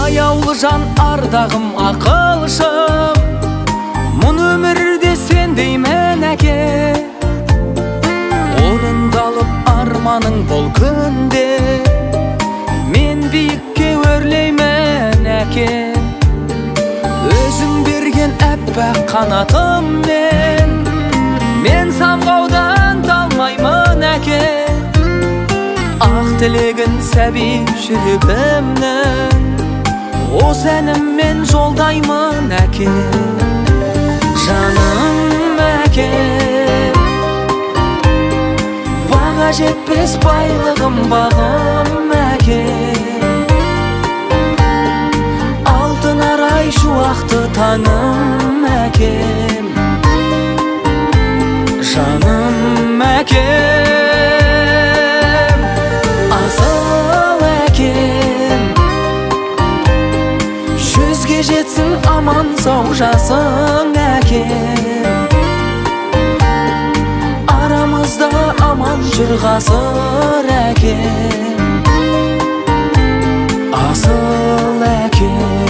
аяулы жан ардағым ақылшым, мұн өмірде сен деймін әке. Орындалып арманың бұл күнде, мен биікке өрлеймін әке. Өзің берген әппақ қанатыммен, мен самғаудан талмаймын әке. Ақ тілегін сәби жүрегімнің, осы әніммен жолдаймын әке. Жаным әке, баға жетпес байлығым бағым әке. Алтын арай шуақты таңым әкем. Жаным әкем, асыл әкем. Жүзге жетсін аман сау жасың әкем. Арамызда аман жүр ғасыр әкем. Асыл әкем.